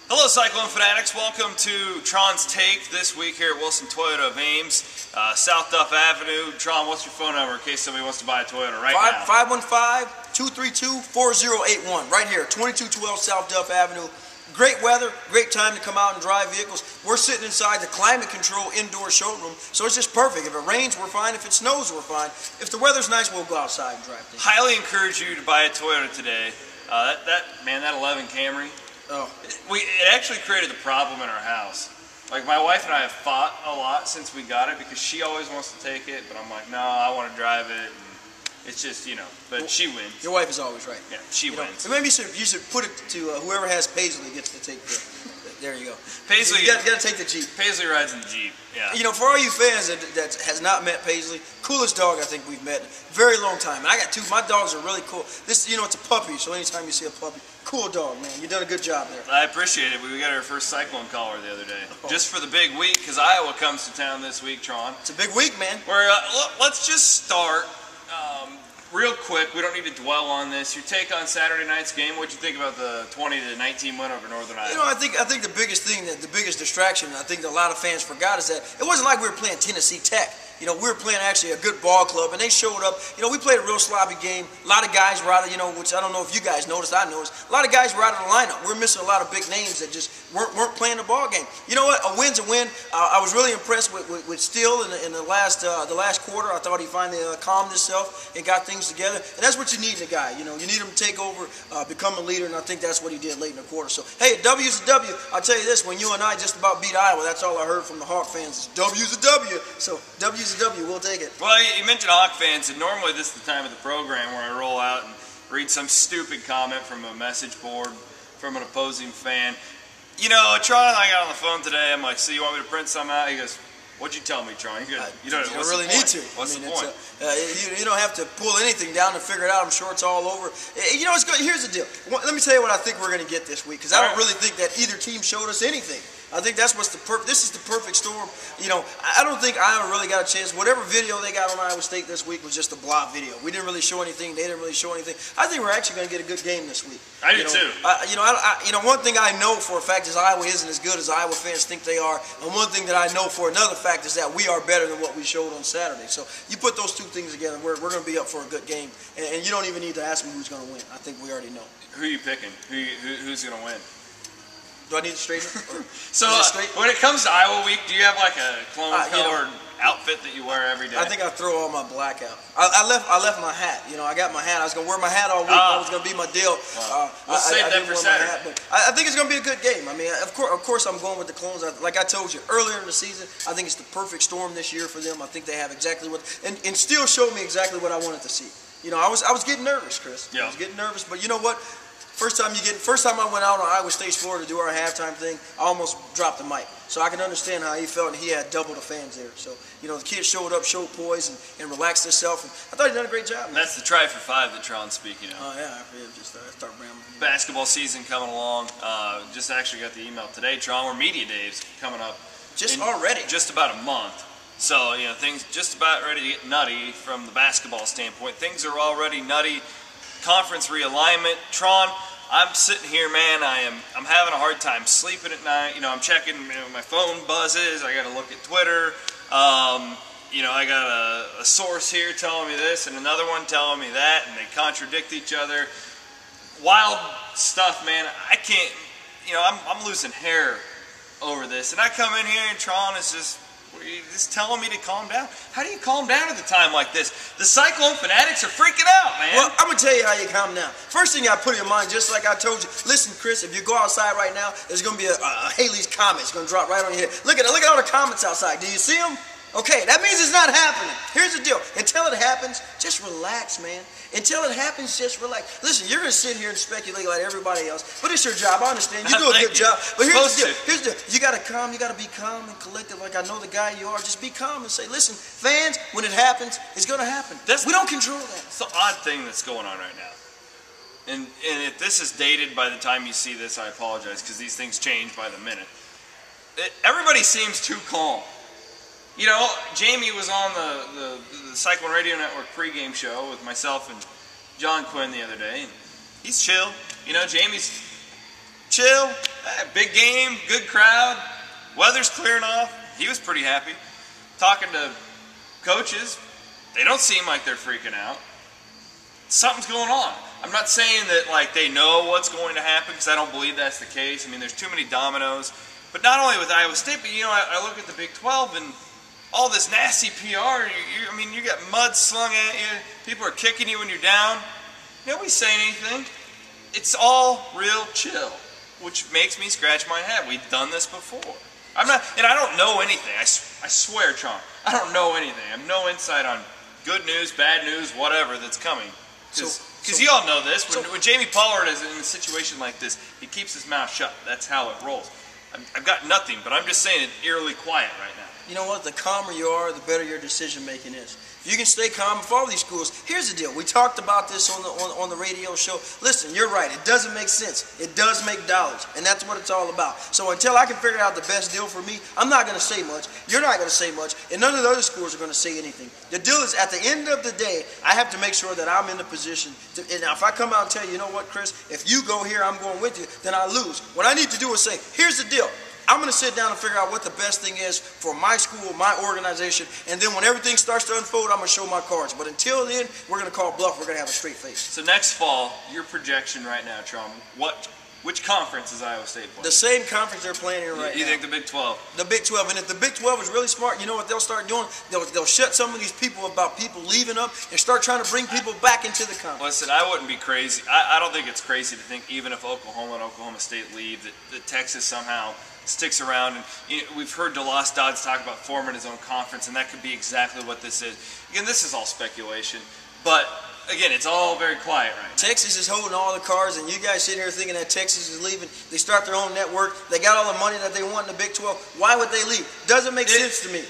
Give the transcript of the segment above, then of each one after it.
Hello Cyclone fanatics, welcome to Tron's Take this week here at Wilson Toyota of Ames, South Duff Avenue. Tron, what's your phone number in case somebody wants to buy a Toyota right now? 515-232-4081, right here, 2212 South Duff Avenue. Great weather, great time to come out and drive vehicles. We're sitting inside the climate control indoor showroom, so it's just perfect. If it rains, we're fine. If it snows, we're fine. If the weather's nice, we'll go outside and drive things. Highly encourage you to buy a Toyota today. That 11 Camry. Oh. It actually created a problem in our house. Like, my wife and I have fought a lot since we got it because she always wants to take it, but I'm like, no, I want to drive it. And it's just, but she wins. Your wife is always right. Yeah, she wins. And maybe you should put it to whoever has Paisley gets to take the. There you go. Paisley. You got to take the Jeep. Paisley rides in the Jeep. Yeah. For all you fans that has not met Paisley, coolest dog I think we've met in a very long time. And I got two. My dogs are really cool. This, it's a puppy, so anytime you see a puppy, cool dog, man. You've done a good job there. I appreciate it. We got our first Cyclone caller the other day, just for the big week, because Iowa comes to town this week, Tron. It's a big week, man. Let's just start. Real quick, we don't need to dwell on this. Your take on Saturday night's game? What'd you think about the 20-19 win over Northern Iowa? I think the biggest thing, the biggest distraction, I think that a lot of fans forgot is that it wasn't like we were playing Tennessee Tech. We were playing actually a good ball club, and they showed up. We played a real sloppy game. A lot of guys were out of, which I don't know if you guys noticed, I noticed. A lot of guys were out of the lineup. We're missing a lot of big names that just weren't playing the ball game. You know what? A win's a win. I was really impressed with Steele in the last quarter. I thought he finally calmed himself and got things together. And that's what you need in a guy. You need him to take over, become a leader, and I think that's what he did late in the quarter. So, hey, a W's a W. I'll tell you this, when you and I just about beat Iowa, that's all I heard from the Hawk fans is W's a W. So, W's a W. We'll take it. Well, you mentioned Hawk fans, and normally this is the time of the program where I roll out and read some stupid comment from a message board from an opposing fan. Tron and I got on the phone today. I'm like, so you want me to print some out? He goes, what'd you tell me, Tron? You don't really need to. What's the point? You don't have to pull anything down to figure it out. I'm sure it's all over. It's good. Here's the deal. Let me tell you what I think we're going to get this week, because I don't really think that either team showed us anything. I think that's this is the perfect storm. I don't think Iowa really got a chance. Whatever video they got on Iowa State this week was just a blob video. We didn't really show anything. They didn't really show anything. I think we're actually going to get a good game this week. I do too. One thing I know for a fact is Iowa isn't as good as Iowa fans think they are. And one thing that I know for another fact is that we are better than what we showed on Saturday. So you put those two things together, we're going to be up for a good game. And you don't even need to ask me who's going to win. I think we already know. Who are you picking? Who's going to win? Do I need to straighten it? So when it comes to Iowa week, do you have like a clone-colored outfit that you wear every day? I think I throw all my black out. I left my hat. I got my hat. I was going to wear my hat all week. That was going to be my deal. We'll save that for Saturday. I think it's going to be a good game. I mean, of course I'm going with the Clones. Like I told you earlier in the season, I think it's the perfect storm this year for them. I think they have exactly what and still showed me exactly what I wanted to see. I was getting nervous, Chris. Yeah. I was getting nervous, but you know what? First time I went out on Iowa State's floor to do our halftime thing, I almost dropped the mic. So I can understand how he felt, and he had double the fans there. So, the kids showed up, showed poise, and relaxed themselves. And I thought he done a great job. And that's the try for five that Tron's speaking of. Oh, yeah. I just start rambling. Basketball season coming along. Just actually got the email today, Tron. We're media days coming up. Already? Just about a month. So, things just about ready to get nutty from the basketball standpoint. Things are already nutty. Conference realignment. Tron, I'm sitting here, man. I'm having a hard time sleeping at night. I'm checking. My phone buzzes. I got to look at Twitter. I got a source here telling me this and another one telling me that, and they contradict each other. Wild stuff, man. I can't. I'm losing hair over this, and I come in here and Tron is just telling me to calm down. How do you calm down at a time like this? The Cyclone fanatics are freaking out, man. Well, I'm going to tell you how you calm down. First thing I put in your mind, just like I told you, listen, Chris, if you go outside right now, there's going to be a Haley's Comet. It's going to drop right on your head. Look at all the comments outside. Do you see them? Okay, that means it's not happening. Here's the deal. Until it happens, just relax, man. Until it happens, just relax. Listen, you're going to sit here and speculate like everybody else, but it's your job. I understand. You do a good job. But here's the deal. Here's the deal. You got to be calm and collected like I know the guy you are. Just be calm and say, listen, fans, when it happens, it's going to happen. We don't control that. It's the odd thing that's going on right now. And if this is dated by the time you see this, I apologize, because these things change by the minute. Everybody seems too calm. Jamie was on the Cyclone Radio Network pregame show with myself and John Quinn the other day. And he's chill. Jamie's chill. Big game, good crowd, weather's clearing off. He was pretty happy. Talking to coaches, they don't seem like they're freaking out. Something's going on. I'm not saying that like they know what's going to happen, because I don't believe that's the case. I mean, there's too many dominoes. But not only with Iowa State, but I look at the Big 12 and all this nasty PR. I mean, you got mud slung at you. People are kicking you when you're down. Nobody's saying anything. It's all real chill, which makes me scratch my head. We've done this before. I'm not, and I don't know anything. I swear, Tron, I don't know anything. I have no insight on good news, bad news, whatever that's coming. Because you all know this. When Jamie Pollard is in a situation like this, he keeps his mouth shut. That's how it rolls. I've got nothing, but I'm just saying it's eerily quiet right now. You know what? The calmer you are, the better your decision making is. If you can stay calm and follow these schools, here's the deal. We talked about this on the radio show. Listen, you're right. It doesn't make sense. It does make dollars, and that's what it's all about. So until I can figure out the best deal for me, I'm not going to say much. You're not going to say much, and none of the other schools are going to say anything. The deal is, at the end of the day, I have to make sure that I'm in the position to, and if I come out and tell you, you know what, Chris, if you go here, I'm going with you, then I lose. What I need to do is say, here's the deal. I'm going to sit down and figure out what the best thing is for my school, my organization, and then when everything starts to unfold, I'm going to show my cards. But until then, we're going to call bluff. We're going to have a straight face. So next fall, your projection right now, Tron, which conference is Iowa State playing? The same conference they're playing in right now. You think the Big 12? The Big 12. And if the Big 12 is really smart, you know what they'll start doing? They'll shut some of these people about people leaving up and start trying to bring people back into the conference. Listen, I wouldn't be crazy. I don't think it's crazy to think even if Oklahoma and Oklahoma State leave, that Texas somehow sticks around. And we've heard DeLoss Dodds talk about forming his own conference, and that could be exactly what this is. Again, this is all speculation, but again, it's all very quiet right now. Texas is holding all the cards, and you guys sitting here thinking that Texas is leaving. They start their own network. They got all the money that they want in the Big 12. Why would they leave? Doesn't make sense to me.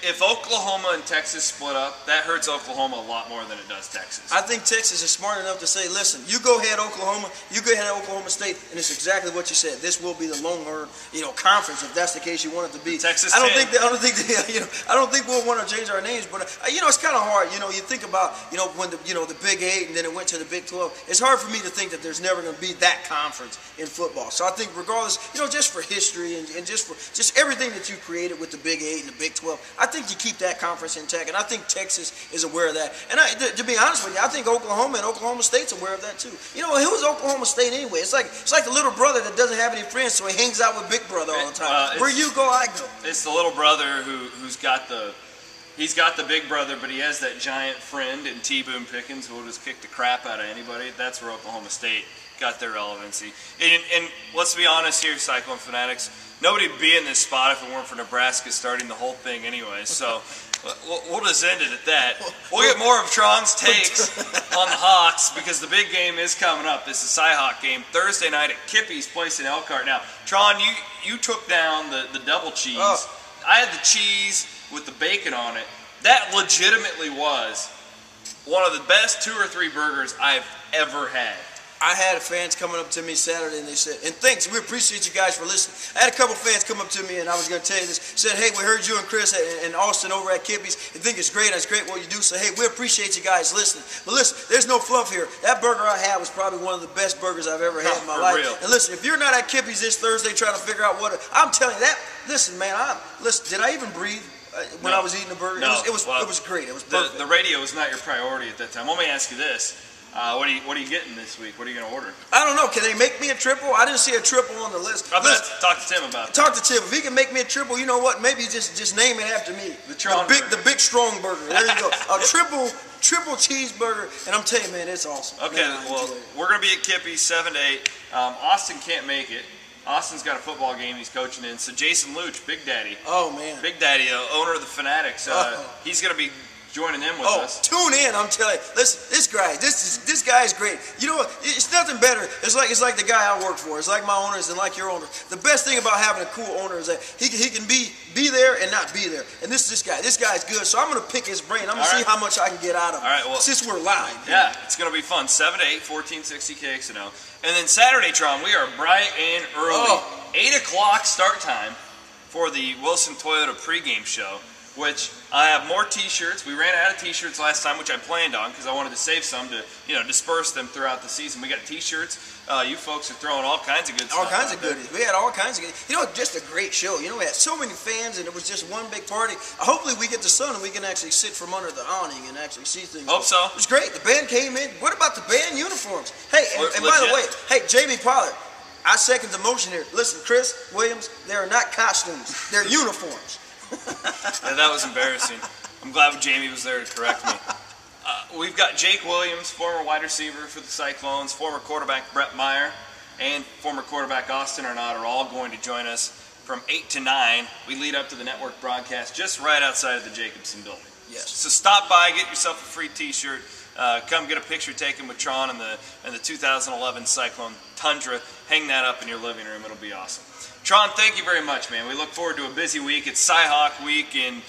If Oklahoma and Texas split up, that hurts Oklahoma a lot more than it does Texas. I think Texas is smart enough to say, listen, you go ahead Oklahoma, you go ahead Oklahoma State, and it's exactly what you said. This will be the Longhorn, conference, if that's the case you want it to be. Texas. I don't think we'll want to change our names, but it's kind of hard. You think about when the Big 8 and then it went to the Big 12. It's hard for me to think that there's never going to be that conference in football. So I think regardless, just for history and just for everything that you created with the Big 8 and the Big 12, I think you keep that conference intact, and I think Texas is aware of that. And to be honest with you, I think Oklahoma and Oklahoma State's aware of that too. Who's Oklahoma State anyway? It's like the little brother that doesn't have any friends, so he hangs out with Big Brother all the time. Where you go, I go. It's the little brother who's got the. He's got the big brother, but he has that giant friend in T. Boone Pickens who will just kick the crap out of anybody. That's where Oklahoma State got their relevancy. And let's be honest here, Cyclone fanatics, nobody would be in this spot if it weren't for Nebraska starting the whole thing anyway. So we'll just end it at that. We'll get more of Tron's takes on the Hawks because the big game is coming up. This is Cy-Hawk game Thursday night at Kippy's place in Elkhart. Now, Tron, you took down the double cheese. Oh. I had the cheese with the bacon on it. That legitimately was one of the best 2 or 3 burgers I've ever had. I had fans coming up to me Saturday and they said, and thanks, we appreciate you guys for listening. I had a couple fans come up to me and I was going to tell you this, said, hey, we heard you and Chris and Austin over at Kippy's. I think it's great what you do. So, hey, we appreciate you guys listening. But listen, there's no fluff here. That burger I had was probably one of the best burgers I've ever had in my life. Real. And listen, if you're not at Kippy's this Thursday trying to figure out I'm telling you that, listen, man, did I even breathe? When I was eating the burger, no. It was great. It was perfect. The radio was not your priority at that time. Let me ask you this: what are you getting this week? What are you going to order? I don't know. Can they make me a triple? I didn't see a triple on the list. I'm going to talk to Tim about that. Talk to Tim. If he can make me a triple, you know what? Maybe just name it after me. The big strong burger. There you go. A triple cheeseburger, and I'm telling you, man, it's awesome. Okay, we're going to be at Kippy 7 to 8. Austin can't make it. Austin's got a football game he's coaching in. So Jason Luch, Big Daddy. Oh, man. Big Daddy, owner of the Fanatics. He's going to be joining in with us. Tune in, I'm telling you. Listen, this guy is great. You know what? It's nothing better. It's like the guy I work for. It's like my owners and like your owner. The best thing about having a cool owner is that he can be there and not be there. And this guy. This guy's good. So I'm going to pick his brain. I'm going to see how much I can get out of him. All right, well, since we're live. Yeah, it's going to be fun. 7 to 8, 1460 KXNO. And then Saturday, Tron, we are bright and early. 8 o'clock start time for the Wilson Toyota pregame show. which I have more t-shirts. We ran out of t-shirts last time, which I planned on because I wanted to save some to, disperse them throughout the season. We got t-shirts. You folks are throwing all kinds of good stuff. All kinds of goodies. We had all kinds of goodies. Just a great show. We had so many fans, and it was just one big party. Hopefully we get the sun and we can actually sit from under the awning and actually see things. Hope so. It was great. The band came in. What about the band uniforms? Hey, and by the way, hey, Jamie Pollard, I second the motion here. Listen, Chris Williams, they are not costumes. They're uniforms. Yeah, that was embarrassing. I'm glad Jamie was there to correct me. We've got Jake Williams, former wide receiver for the Cyclones, former quarterback Brett Meyer, and former quarterback Austin Arnott are all going to join us from 8 to 9. We lead up to the network broadcast just right outside of the Jacobson building. Yes. So stop by, get yourself a free t-shirt, come get a picture taken with Tron and the 2011 Cyclone Tundra. Hang that up in your living room. It'll be awesome. Tron, thank you very much, man. We look forward to a busy week. It's Cyhawk week, and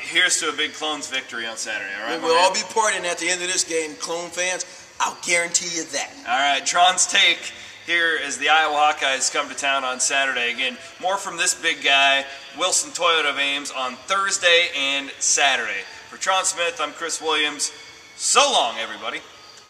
here's to a big Clones victory on Saturday. All right, we'll all be partying at the end of this game, Clone fans. I'll guarantee you that. All right, Tron's take here as the Iowa Hawkeyes come to town on Saturday. Again, more from this big guy, Wilson Toyota of Ames, on Thursday and Saturday. For Tron Smith, I'm Chris Williams. So long, everybody.